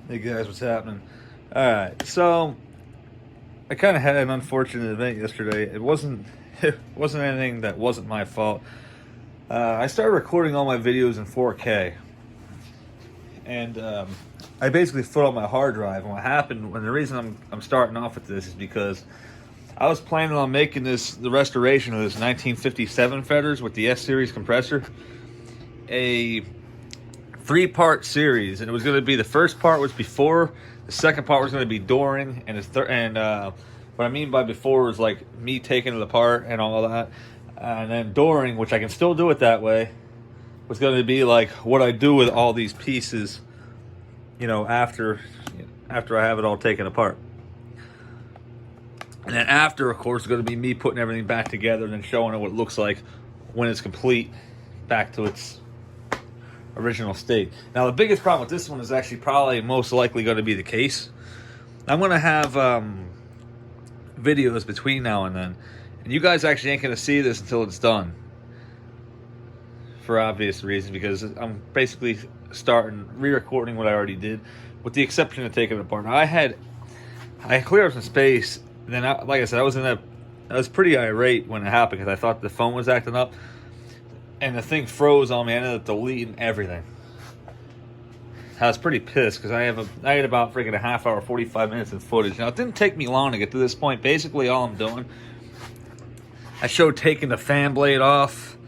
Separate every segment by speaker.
Speaker 1: Hey guys, what's happening? Alright, so I kind of had an unfortunate event yesterday. It wasn't anything that wasn't my fault. I started recording all my videos in 4K, and I basically filled up my hard drive. And what happened, when the reason I'm starting off with this is because I was planning on making the restoration of this 1957 Fetters with the S series compressor a three-part series, and it was going to be, the first part was before, the second part was going to be during, and what I mean by before was like me taking it apart and all that, and then during, which I can still do it that way, was going to be like what I do with all these pieces, after I have it all taken apart. And then after, of course, is going to be me putting everything back together and then showing it what it looks like when it's complete, back to its original state. Now, the biggest problem with this one is actually probably most likely going to be the case. I'm going to have videos between now and then, and you guys actually ain't going to see this until it's done, for obvious reasons, because I'm basically starting re-recording what I already did, with the exception of taking it apart. Now, I cleared up some space. Then, like I said, I was pretty irate when it happened because I thought the phone was acting up, and the thing froze on me. I ended up deleting everything. I was pretty pissed because I had about freaking a half hour, 45 minutes of footage. Now, it didn't take me long to get to this point. Basically, all I'm doing, I showed taking the fan blade off.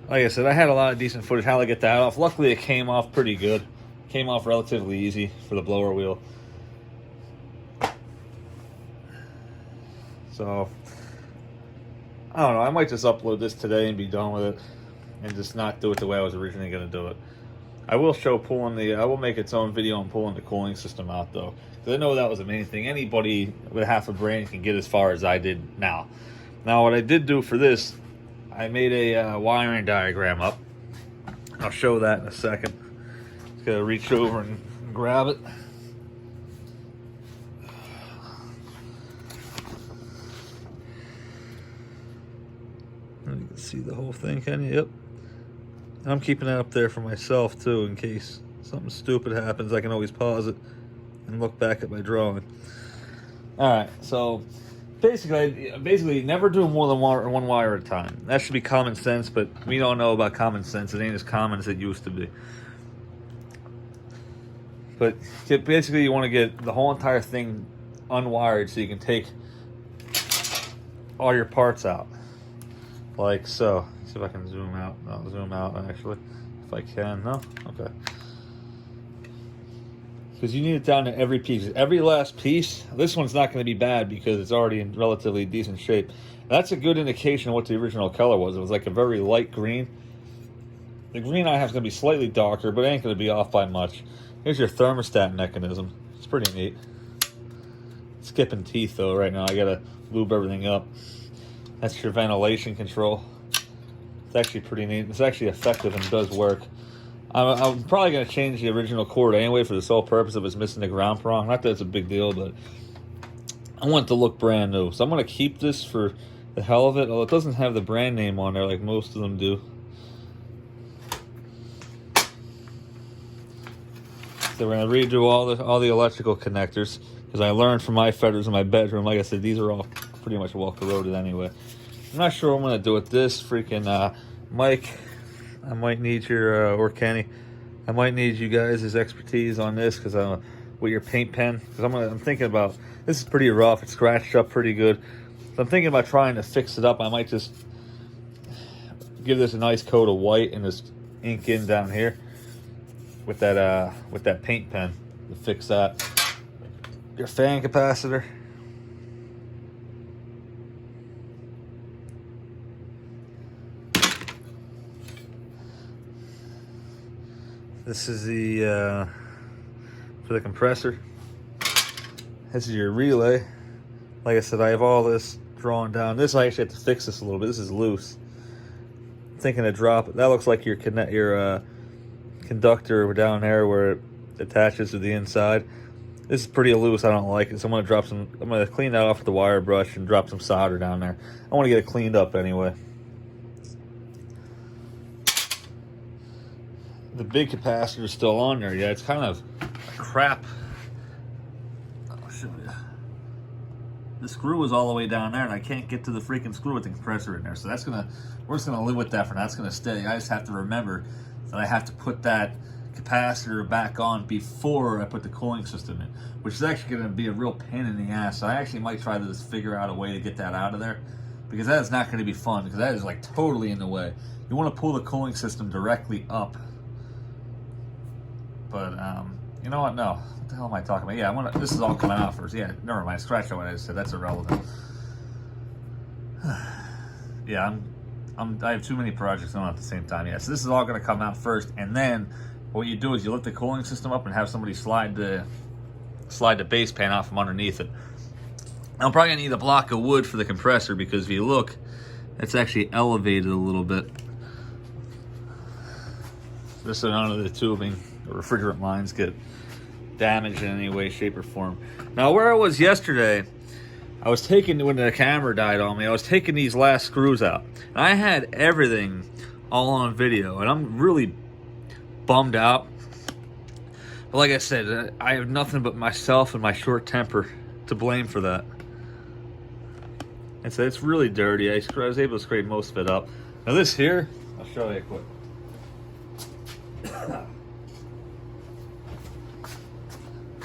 Speaker 1: Like I said, I had a lot of decent footage how to get that off. Luckily, it came off pretty good. Came off relatively easy for the blower wheel. So, I don't know. I might just upload this today and be done with it, and just not do it the way I was originally going to do it. I will I will make its own video on pulling the cooling system out, though, because I know that was the main thing. Anybody with half a brain can get as far as I did now. Now, what I did do for this, I made a wiring diagram up. I'll show that in a second. Just gotta reach over and grab it. You can see the whole thing, can you? Yep. I'm keeping that up there for myself too, in case something stupid happens. I can always pause it and look back at my drawing. Alright, so basically never do more than one wire at a time. That should be common sense, but we don't know about common sense. It ain't as common as it used to be. But basically you want to get the whole entire thing unwired so you can take all your parts out. Like so. See if I can zoom out. No, zoom out actually. If I can. No? Okay. Because you need it down to every piece. Every last piece. This one's not going to be bad because it's already in relatively decent shape. That's a good indication of what the original color was. It was like a very light green. The green I have is going to be slightly darker, but it ain't going to be off by much. Here's your thermostat mechanism. It's pretty neat. Skipping teeth though right now. I got to lube everything up. That's your ventilation control. It's actually pretty neat. It's actually effective and does work. I'm probably going to change the original cord anyway for the sole purpose of it's missing the ground prong. Not that it's a big deal, but I want it to look brand new. So I'm going to keep this for the hell of it. Although it doesn't have the brand name on there like most of them do. So we're going to redo all the electrical connectors, because I learned from my Fetters in my bedroom. Like I said, these are all pretty much well corroded anyway. I'm not sure what I'm going to do with this. Freaking Mike, I might need your, or Kenny, I might need you guys' expertise on this, because with your paint pen. Because I'm thinking about, this is pretty rough. It's scratched up pretty good. So I'm thinking about trying to fix it up. I might just give this a nice coat of white and just ink in down here with that paint pen to fix that. Your fan capacitor. This is the for the compressor. This is your relay. Like I said, I have all this drawn down. This I actually have to fix this a little bit. This is loose. I'm thinking of drop it. That looks like your conductor down there where it attaches to the inside. This is pretty loose. I don't like it, so I'm gonna clean that off with the wire brush and drop some solder down there. I want to get it cleaned up anyway. the big capacitor is still on there. Yeah, it's kind of crap. I'll show you. The screw is all the way down there, and I can't get to the freaking screw with the compressor in there. So we're just gonna live with that for now. That's gonna stay. I just have to remember that I have to put that capacitor back on before I put the cooling system in, which is actually gonna be a real pain in the ass. So I actually might try to just figure out a way to get that out of there, because that is not gonna be fun, because that is like totally in the way. You wanna pull the cooling system directly up. But you know what? No. What the hell am I talking about? Yeah, this is all coming out first. Yeah, never mind. Scratch out what I just said. That's irrelevant. Yeah, I have too many projects going on at the same time. Yeah, so this is all going to come out first, and then what you do is you lift the cooling system up and have somebody slide the base pan out from underneath it. I'm probably going to need a block of wood for the compressor, because if you look, it's actually elevated a little bit. This is none of the tubing. The refrigerant lines get damaged in any way, shape, or form. Now, where I was yesterday, I was taking, when the camera died on me, I was taking these last screws out. And I had everything all on video, and I'm really bummed out. But like I said, I have nothing but myself and my short temper to blame for that. And so it's really dirty. I was able to scrape most of it up. Now this here, I'll show you quick.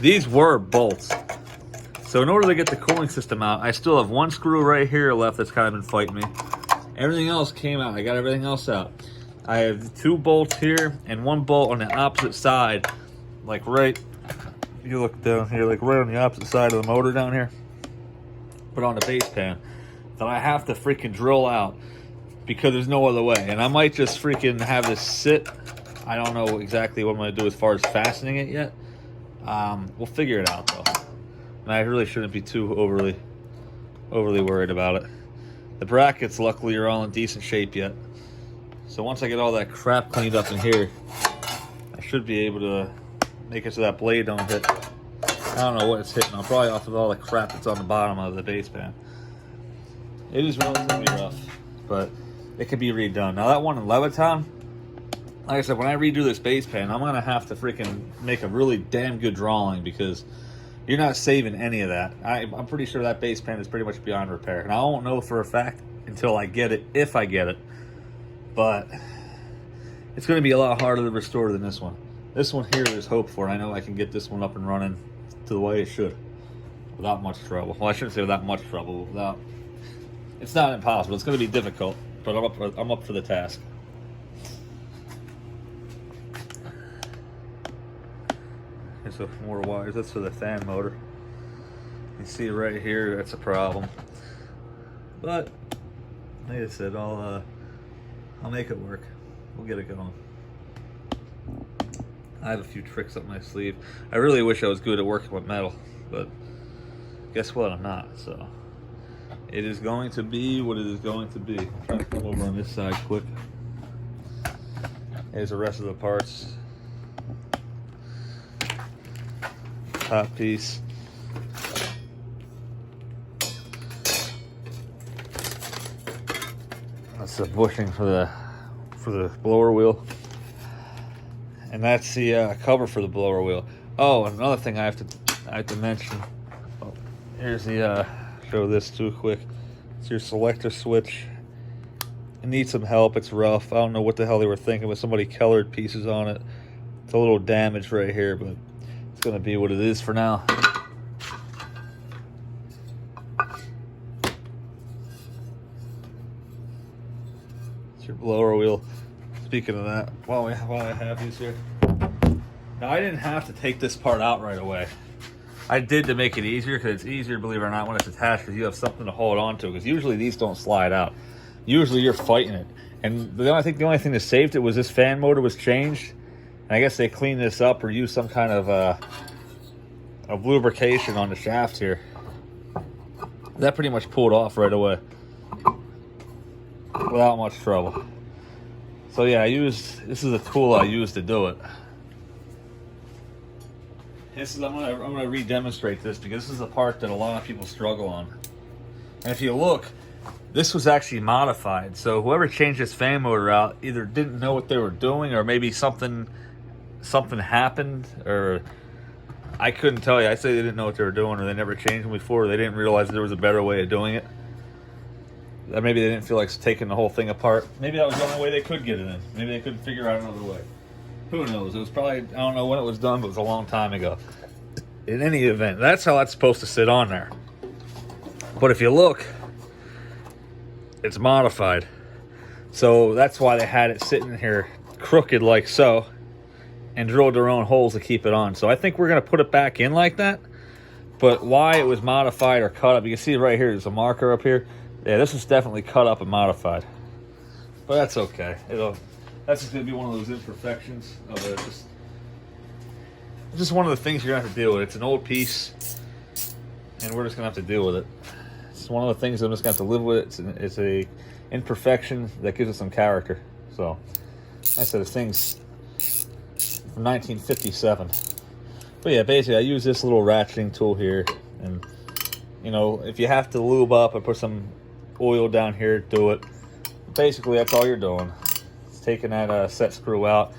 Speaker 1: These were bolts. So in order to get the cooling system out, I still have one screw right here left that's kind of been fighting me. Everything else came out. I got everything else out. I have 2 bolts here and 1 bolt on the opposite side. Like right, if you look down here, like right on the opposite side of the motor down here. But on the base pan. That I have to freaking drill out, because there's no other way. And I might just freaking have this sit. I don't know exactly what I'm going to do as far as fastening it yet. We'll figure it out though. And I really shouldn't be too overly worried about it. The brackets, luckily, are all in decent shape yet. So once I get all that crap cleaned up in here, I should be able to make it so that blade don't hit. I don't know what it's hitting. I'm probably off of all the crap that's on the bottom of the base pan. It is relatively rough, but it can be redone. Now that one in Levittown, like I said, when I redo this base pan, I'm gonna have to freaking make a really damn good drawing, because you're not saving any of that. I'm pretty sure that base pan is pretty much beyond repair. And I won't know for a fact until I get it, if I get it. But it's gonna be a lot harder to restore than this one. This one here is hope for. I know I can get this one up and running to the way it should, without much trouble. Well, I shouldn't say without much trouble. Without, it's not impossible. It's gonna be difficult, but I'm up for the task. Here's some more wires. That's for the fan motor. You see right here, that's a problem. But like I said, I'll make it work. We'll get it going. I have a few tricks up my sleeve. I really wish I was good at working with metal, but guess what? I'm not. So it is going to be what it is going to be. I'm trying to come over on this side quick. Here's the rest of the parts. Top piece. That's the bushing for the blower wheel, and that's the cover for the blower wheel. Oh, another thing I have to mention. Oh, here's the show this too quick. It's your selector switch. It needs some help. It's rough. I don't know what the hell they were thinking, but somebody colored pieces on it. It's a little damaged right here, but it's gonna be what it is for now. It's your blower wheel. Speaking of that, while I have these here. Now, I didn't have to take this part out right away. I did to make it easier, because it's easier, believe it or not, when it's attached, because you have something to hold on to, because usually these don't slide out. Usually you're fighting it. And I think the only thing that saved it was this fan motor was changed. And I guess they cleaned this up or used some kind of lubrication on the shaft here. That pretty much pulled off right away without much trouble. So yeah, this is a tool I use to do it. I'm gonna re-demonstrate this, because this is the part that a lot of people struggle on. And if you look, this was actually modified. So whoever changed this fan motor out either didn't know what they were doing, or maybe something happened, or I couldn't tell you. I say they didn't know what they were doing, or they never changed them before, or they didn't realize there was a better way of doing it. Or maybe they didn't feel like taking the whole thing apart. Maybe that was the only way they could get it in. Maybe they couldn't figure out another way. Who knows? It was probably, I don't know when it was done, but it was a long time ago. In any event, that's how that's supposed to sit on there. But if you look, it's modified. So that's why they had it sitting here crooked like so, and drilled their own holes to keep it on. So I think we're going to put it back in like that. But why it was modified or cut up, you can see right here, there's a marker up here. Yeah, this is definitely cut up and modified. But that's okay. That's just going to be one of those imperfections of it. Just one of the things you're going to have to deal with. It's an old piece, and we're just going to have to deal with it. It's one of the things I'm just going to have to live with. It's a imperfection that gives it some character. So, like I said, this thing's from 1957. But yeah, basically, I use this little ratcheting tool here, and you know, if you have to lube up or put some oil down here, do it. Basically, that's all you're doing. It's taking that set screw out,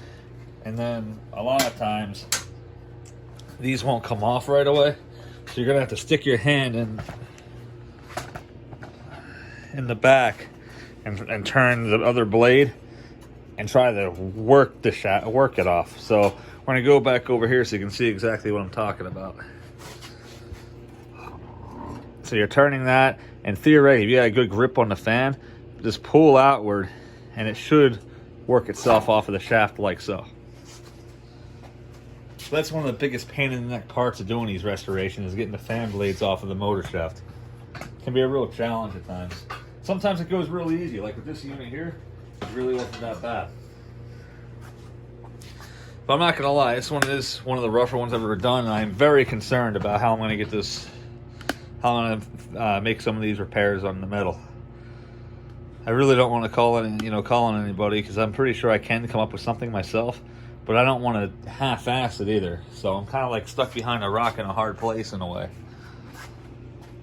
Speaker 1: and then a lot of times these won't come off right away, so you're gonna have to stick your hand in the back and turn the other blade and try to work it off. So we're gonna go back over here so you can see exactly what I'm talking about. So you're turning that, and theoretically, if you got a good grip on the fan, just pull outward, and it should work itself off of the shaft like so. So that's one of the biggest pain in the neck parts of doing these restorations, is getting the fan blades off of the motor shaft. It can be a real challenge at times. Sometimes it goes really easy, like with this unit here, it really wasn't that bad. But I'm not gonna lie, this one is one of the rougher ones I've ever done, and I'm very concerned about how I'm gonna get this, how I'm gonna make some of these repairs on the metal. I really don't want to call on anybody, because I'm pretty sure I can come up with something myself, but I don't want to half-ass it either. So I'm kind of like stuck behind a rock in a hard place in a way.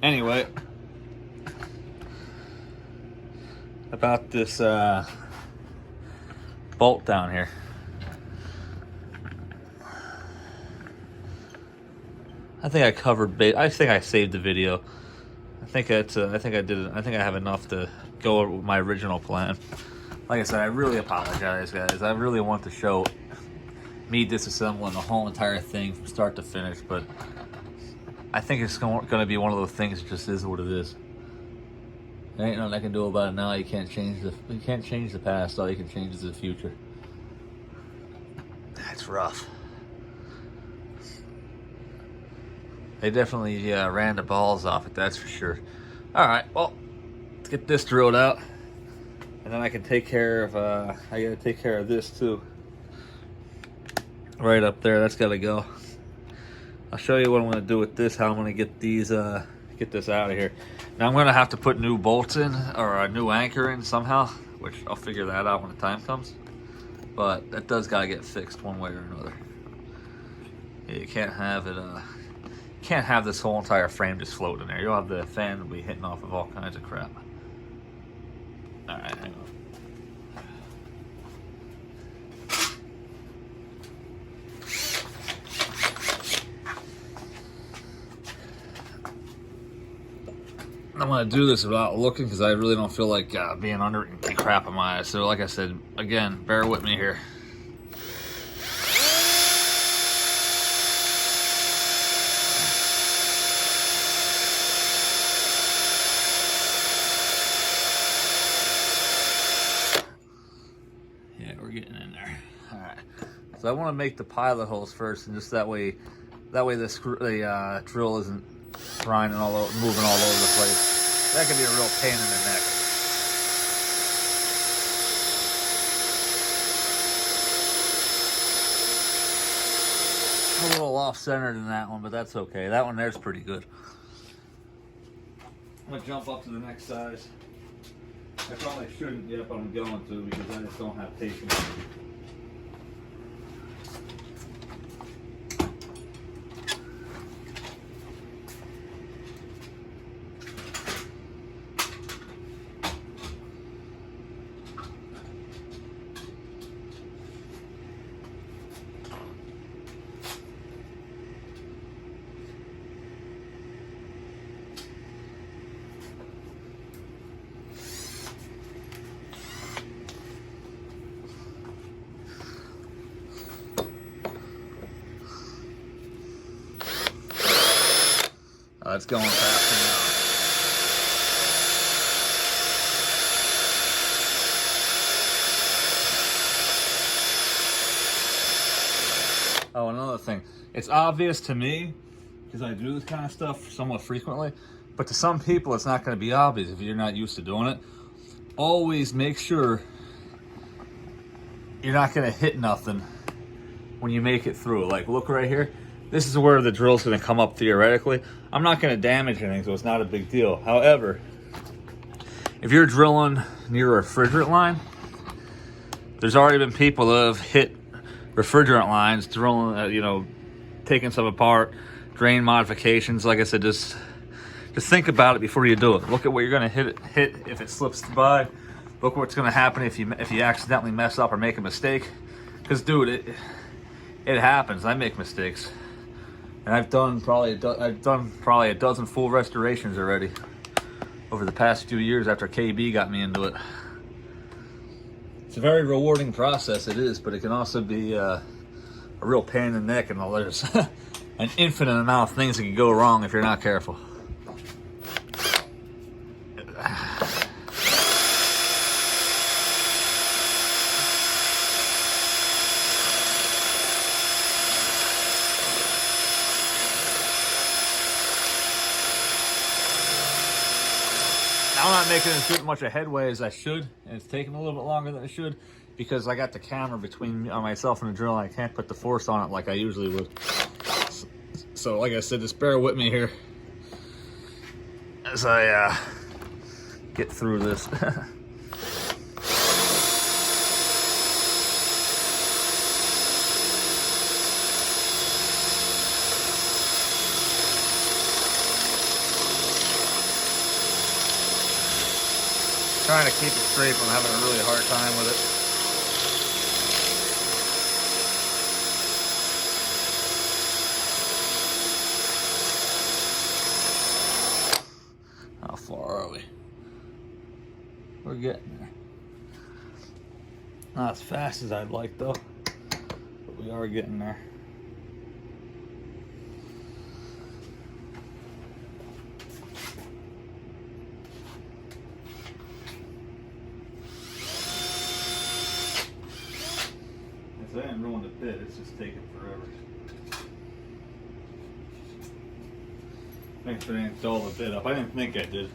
Speaker 1: Anyway, about this bolt down here. I think I covered I think I saved the video. I think I did it. I think I have enough to go over with my original plan. Like I said, I really apologize, guys. I really want to show me disassembling the whole entire thing from start to finish, but I think it's going to be one of those things that just is what it is. There ain't nothing I can do about it now. You can't change the past. All you can change is the future. That's rough. They definitely ran the balls off it, that's for sure. All right, well, let's get this drilled out, and then I can take care of. I gotta take care of this too. Right up there, that's gotta go. I'll show you what I'm gonna do with this. How I'm gonna get these, get this out of here. Now I'm gonna have to put new bolts in, or a new anchor in somehow, which I'll figure that out when the time comes. But that does gotta get fixed one way or another. Yeah, you can't have it. Can't have this whole entire frame just floating in there. You'll have the fan will be hitting off of all kinds of crap. All right, hang on. I'm gonna do this without looking, because I really don't feel like being under it and getting crap in my eyes. So like I said, again, bear with me here. So I want to make the pilot holes first, and just that way the drill isn't grinding moving all over the place. That could be a real pain in the neck. A little off-centered in that one, but that's okay. That one there's pretty good. I'm gonna jump up to the next size. I probably shouldn't yet, but I'm going to, because I just don't have patience. it's going fast now. Oh, another thing. It's obvious to me, because I do this kind of stuff somewhat frequently, but to some people it's not going to be obvious if you're not used to doing it. Always make sure you're not going to hit nothing when you make it through. Like, look right here. This is where the drill's going to come up theoretically. I'm not going to damage anything, so it's not a big deal. However, if you're drilling near a refrigerant line, there's already been people that have hit refrigerant lines, drilling, taking some apart, drain modifications. Like I said, just think about it before you do it. Look at what you're going to hit if it slips by. Look what's going to happen if you accidentally mess up or make a mistake. Because, dude, it happens. I make mistakes. And I've done probably a dozen full restorations already over the past few years after KB got me into it. It's a very rewarding process, it is, but it can also be a real pain in the neck, and there's an infinite amount of things that can go wrong if you're not careful. I'm not making as much a headway as I should, and it's taking a little bit longer than it should because I got the camera between myself and the drill, and I can't put the force on it like I usually would. So like I said, just bear with me here as I get through this. Trying to keep it straight, but I'm having a really hard time with it. How far are we? We're getting there. Not as fast as I'd like though, but we are getting there. I didn't ruin the bit, it's just taking forever. Thanks for didn't dull the bit up. I didn't think I did.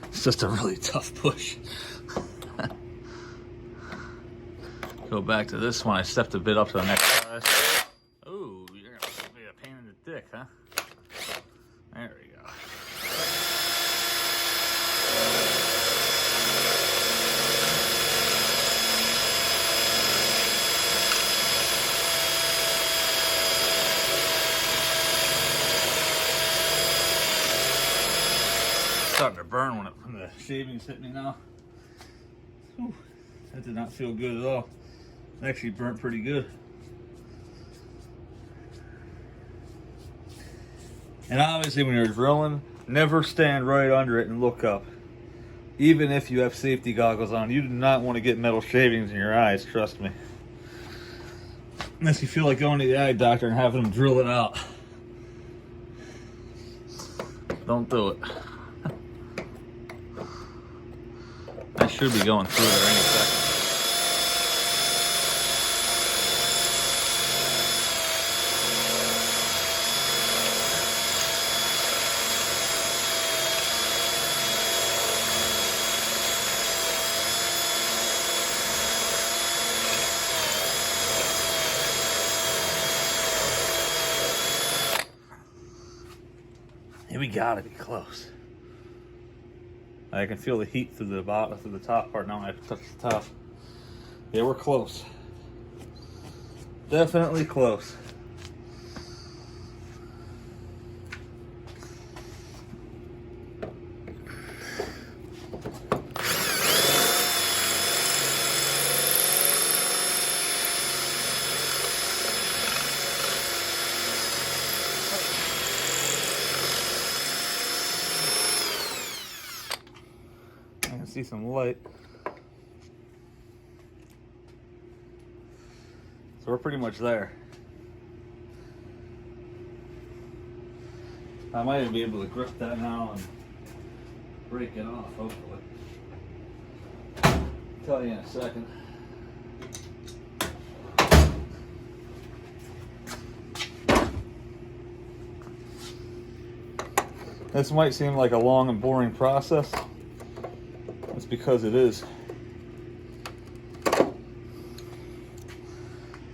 Speaker 1: It's just a really tough push. Go back to this one. I stepped a bit up to the next size. Ooh, you're gonna be a pain in the dick, huh? There we go. Starting to burn when the shavings hit me now. Whew, that did not feel good at all. It actually burnt pretty good. And obviously when you're drilling, never stand right under it and look up. Even if you have safety goggles on, you do not want to get metal shavings in your eyes, trust me. Unless you feel like going to the eye doctor and having them drill it out. Don't do it. I should be going through there any second. Hey, we gotta be close. I can feel the heat through the bottom, through the top part now when I touch the top. Yeah, we're close. Definitely close. See some light. So we're pretty much there. I might even be able to grip that now and break it off, hopefully. I'll tell you in a second. This might seem like a long and boring process. That's because it is.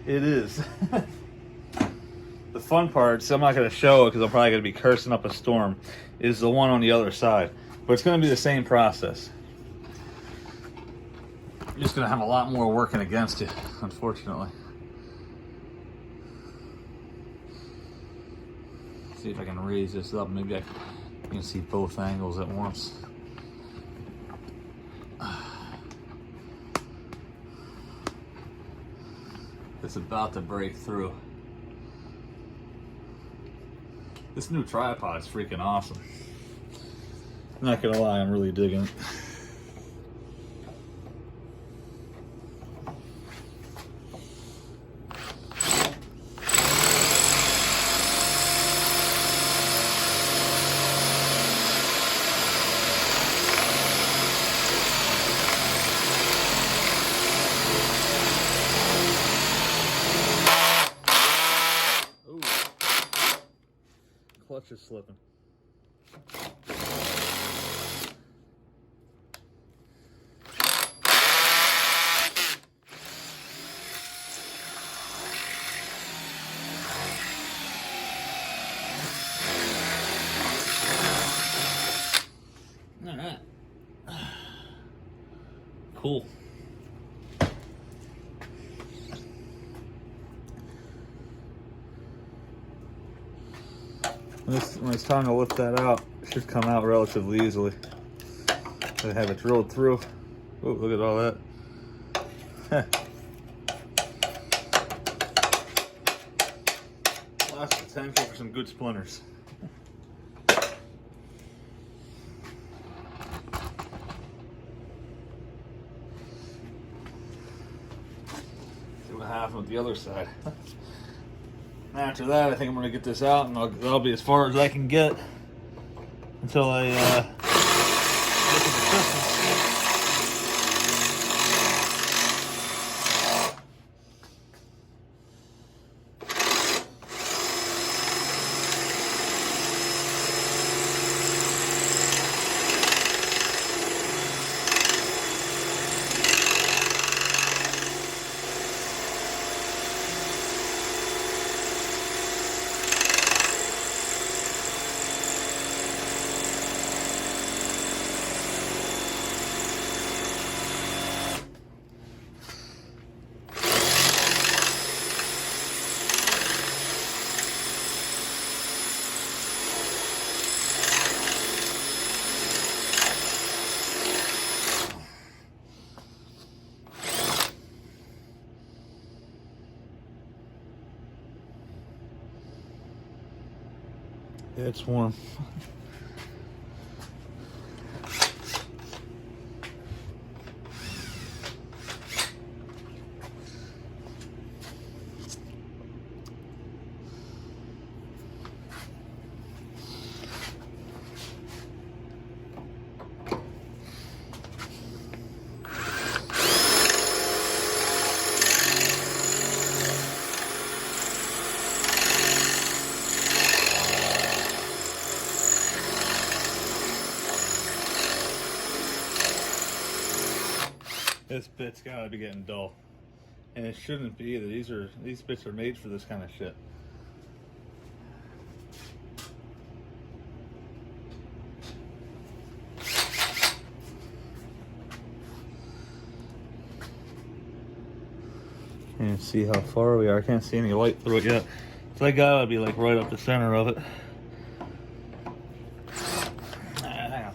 Speaker 1: It is. The fun part, so I'm not going to show it because I'm probably going to be cursing up a storm, is the one on the other side. But it's going to be the same process. You're just going to have a lot more working against you, unfortunately. See if I can raise this up. Maybe you can see both angles at once. It's about to break through. This new tripod is freaking awesome. I'm not gonna lie, I'm really digging it. Clutch is slipping. All right. Cool. When it's time to lift that out, it should come out relatively easily. I have it drilled through. Oh, look at all that. Lots of potential for some good splinters. See what happened with the other side. After that, I think I'm going to get this out, and that'll be as far as I can get until I get to the pistons. It's warm. This bit's gotta be getting dull. And it shouldn't be either. These bits are made for this kind of shit. And see how far we are. I can't see any light through it yet. So that gotta be like right up the center of it. Hang on.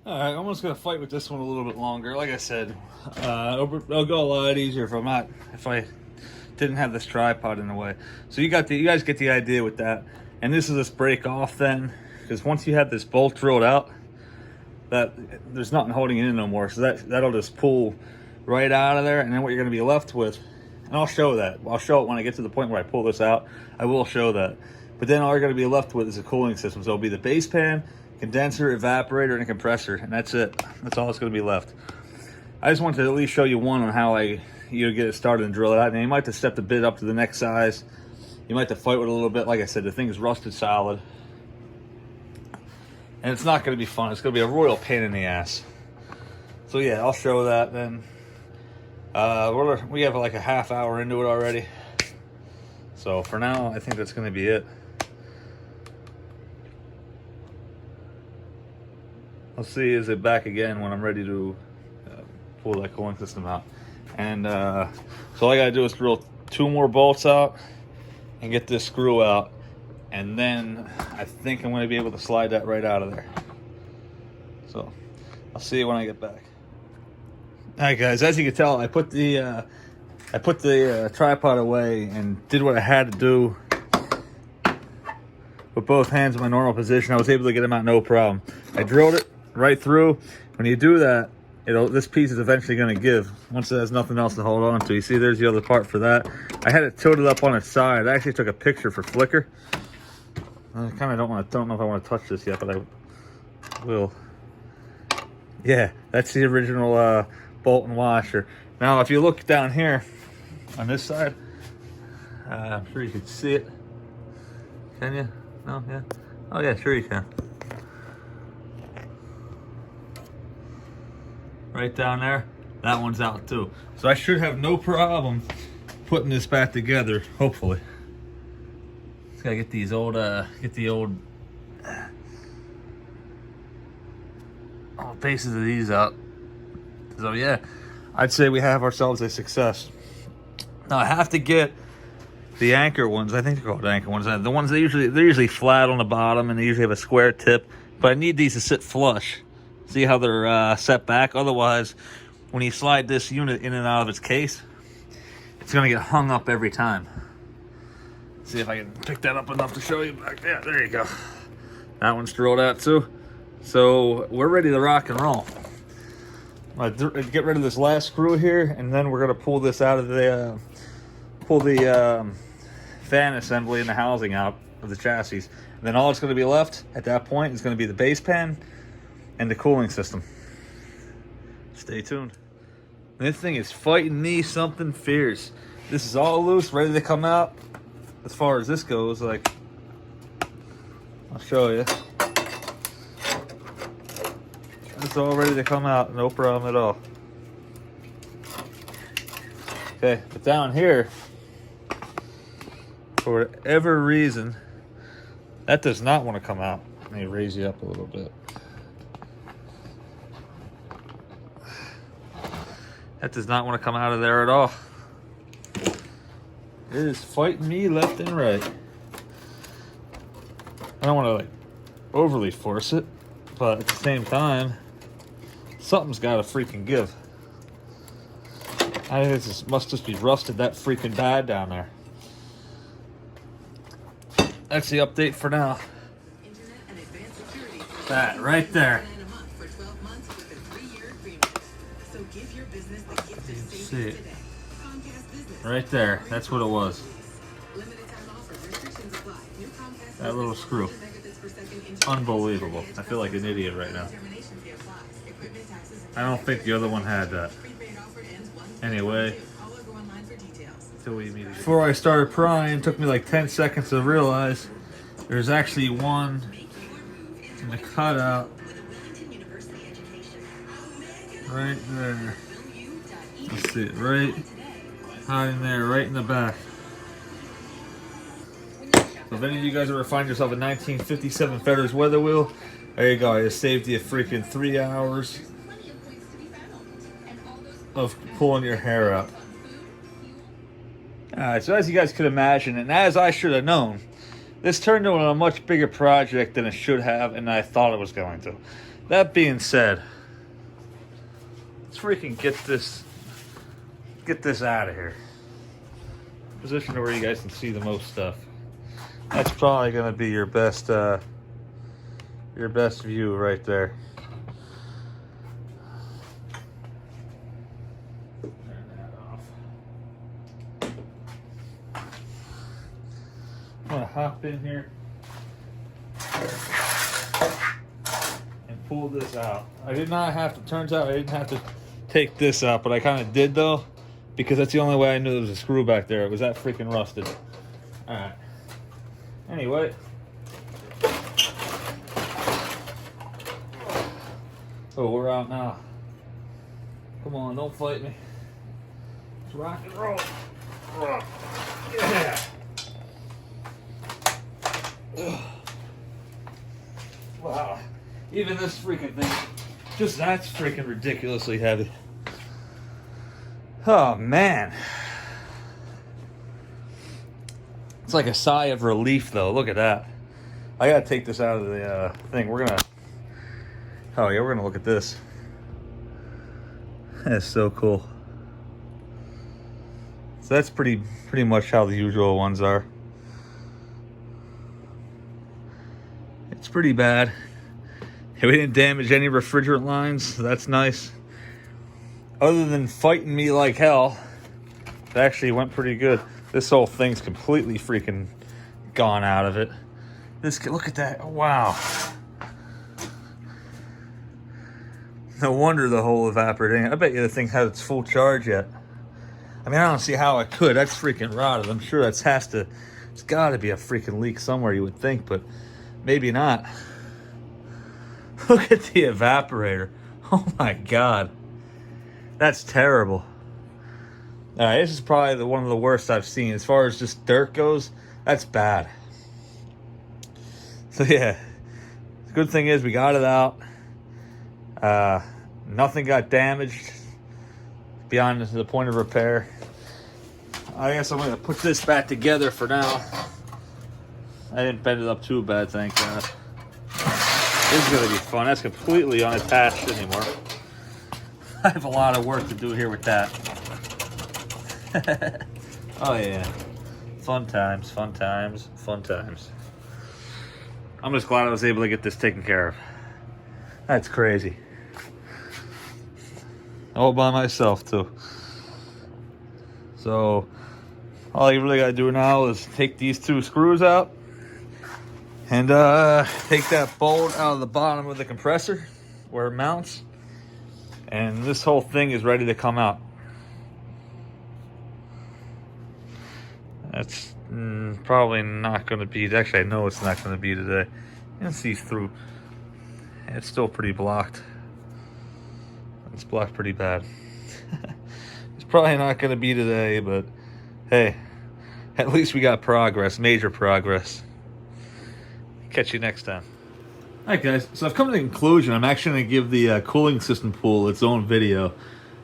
Speaker 1: All right, I'm just gonna fight with this one a little bit longer. Like I said, it'll go a lot easier if I didn't have this tripod in the way. So you guys get the idea with that. And this is this break off then, because once you have this bolt drilled out, that there's nothing holding it in no more. So that'll just pull right out of there, and then what you're gonna be left with, and I'll show that. I'll show it when I get to the point where I pull this out. I will show that. But then all you're gonna be left with is a cooling system. So it'll be the base pan, condenser, evaporator, and a compressor, and that's it. That's all that's going to be left. I just wanted to at least show you one on how you get it started and drill it out. And you might have to step the bit up to the next size. You might have to fight with it a little bit. Like I said, the thing is rusted solid, and it's not going to be fun. It's going to be a royal pain in the ass. So yeah, I'll show that then. We have like a half hour into it already. So for now, I think that's going to be it. I'll see is it back again when I'm ready to pull that cooling system out. And so all I gotta do is drill 2 more bolts out and get this screw out. And then I think I'm gonna be able to slide that right out of there. So I'll see you when I get back. All right guys, as you can tell, I put the tripod away and did what I had to do with both hands in my normal position. I was able to get them out no problem. I drilled it right through. When you do that, this piece is eventually going to give once it has nothing else to hold on to. You see, there's the other part for that. I had it tilted up on its side. I actually took a picture for Flickr. I kind of don't know if I want to touch this yet, but I will. Yeah, that's the original bolt and washer. Now, if you look down here on this side, I'm sure you can see it. Can you? No? Yeah? Oh yeah, sure you can. Right down there, that one's out too. So I should have no problem putting this back together, hopefully. Just gotta get these old, bases of these out. So yeah, I'd say we have ourselves a success. Now I have to get the anchor ones. I think they're called anchor ones. The ones they're usually flat on the bottom and they usually have a square tip. But I need these to sit flush. See how they're set back? Otherwise, when you slide this unit in and out of its case, it's gonna get hung up every time. See if I can pick that up enough to show you back there. There you go. That one's drilled out too. So we're ready to rock and roll. I'm gonna get rid of this last screw here, and then we're gonna pull this out of the fan assembly and the housing out of the chassis. And then all it's gonna be left at that point is gonna be the base pan and the cooling system. Stay tuned. This thing is fighting me something fierce. This is all loose, ready to come out. As far as this goes, like, I'll show you. It's all ready to come out, no problem at all. Okay, but down here, for whatever reason, that does not want to come out. Let me raise you up a little bit. That does not want to come out of there at all. It is fighting me left and right. I don't want to like overly force it, but at the same time, something's got to freaking give. I think this must just be rusted that freaking bad down there. That's the update for now. That right there. See it. Right there. That's what it was. That little screw. Unbelievable. I feel like an idiot right now. I don't think the other one had that. Anyway. Before I started prying, it took me like 10 seconds to realize there's actually one in the cutout right there. Let's see it, right hiding there, right in the back. So if any of you guys ever find yourself a 1957 Fetters weather wheel, there you go. I just saved you a freaking 3 hours of pulling your hair out. Alright, so as you guys could imagine, and as I should have known, this turned into a much bigger project than it should have, and I thought it was going to. that being said, let's freaking get this out of here. Position where you guys can see the most stuff. That's probably gonna be your best view right there. Turn that off. I'm gonna hop in here and pull this out. I did not have to, turns out I didn't have to take this out, but I kind of did though, because that's the only way I knew there was a screw back there. It was that freaking rusted. Alright. Anyway. Oh, we're out now. Come on, don't fight me. Let's rock and roll. Yeah. Wow. Even this freaking thing, just that's freaking ridiculously heavy. Oh, man. It's like a sigh of relief, though. Look at that. I gotta take this out of the thing. We're gonna... Oh, yeah, we're gonna look at this. That's so cool. So that's pretty much how the usual ones are. It's pretty bad. We didn't damage any refrigerant lines, so that's nice. Other than fighting me like hell, it actually went pretty good. This whole thing's completely freaking gone out of it. Look at that. Oh, wow. No wonder the whole evaporating. I bet you the thing has its full charge yet. I mean, I don't see how it could. That's freaking rotted. I'm sure it's got to be a freaking leak somewhere, you would think, but maybe not. Look at the evaporator. Oh my God. That's terrible. All right, this is probably one of the worst I've seen. As far as just dirt goes, that's bad. So yeah, the good thing is we got it out. Nothing got damaged beyond the point of repair. I guess I'm gonna put this back together for now. I didn't bend it up too bad, thank God. This is gonna be fun. That's completely unattached anymore. I have a lot of work to do here with that. Oh yeah, fun times, fun times, fun times. I'm just glad I was able to get this taken care of. That's crazy. All by myself too. So all you really gotta do now is take these two screws out and take that bolt out of the bottom of the compressor where it mounts, and this whole thing is ready to come out. That's probably not going to be, actually I know it's not going to be today. You can see through. It's still pretty blocked. It's blocked pretty bad. It's probably not going to be today, but hey, at least we got progress, major progress. Catch you next time. Alright guys, so I've come to the conclusion. I'm actually going to give the cooling system pool its own video.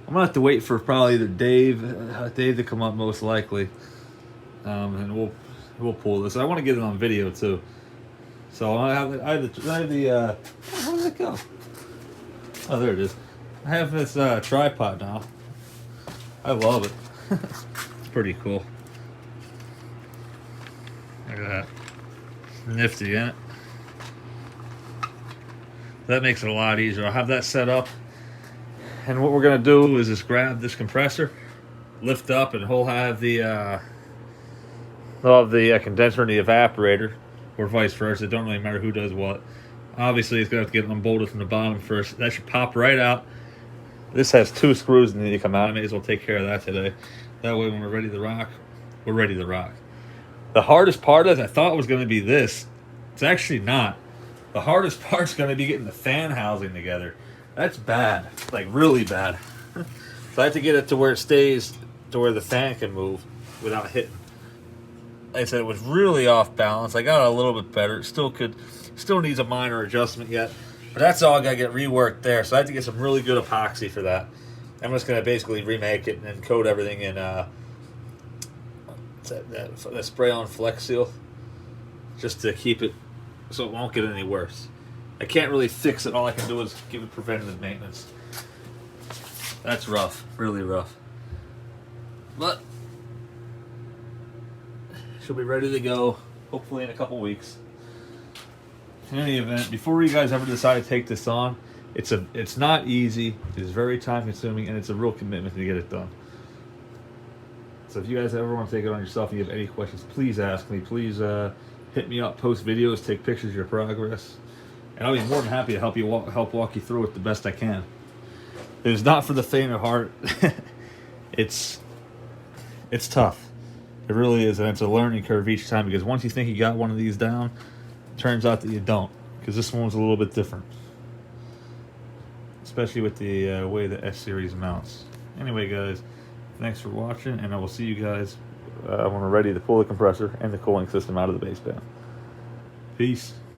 Speaker 1: I'm going to have to wait for probably either Dave to come up most likely. And we'll pull this. I want to get it on video too. So I have the where did it go? Oh, there it is. I have this tripod now. I love it. It's pretty cool. Look at that. Nifty, ain't it? That makes it a lot easier. I'll have that set up. And what we're gonna do is just grab this compressor, lift up, and we'll have the condenser and the evaporator, or vice versa. It don't really matter who does what. Obviously, it's gonna have to get unbolted from the bottom first. That should pop right out. This has two screws that need to come out. I may as well take care of that today. That way, when we're ready to rock, we're ready to rock. The hardest part is I thought it was gonna be this. It's actually not. The hardest part's gonna be getting the fan housing together. That's bad, like really bad. So I have to get it to where it stays, to where the fan can move without hitting. Like I said, it was really off balance. I got it a little bit better. It still needs a minor adjustment yet. But that's all I gotta get reworked there. So I have to get some really good epoxy for that. I'm just gonna basically remake it and coat everything in that spray on Flex Seal, just to keep it so it won't get any worse. I can't really fix it. All I can do is give it preventative maintenance. That's rough, really rough. But she'll be ready to go, hopefully in a couple weeks. In any event, before you guys ever decide to take this on, it's not easy. It is very time consuming, and it's a real commitment to get it done. So if you guys ever want to take it on yourself and you have any questions, please ask me. Please hit me up, post videos, take pictures of your progress, and I'll be more than happy to help walk you through it the best I can. It is not for the faint of heart. It's tough. It really is, and it's a learning curve each time, because once you think you got one of these down, it turns out that you don't, because this one was a little bit different, especially with the way the S-Series mounts. Anyway, guys, thanks for watching, and I will see you guys when we're ready to pull the compressor and the cooling system out of the baseband. Peace.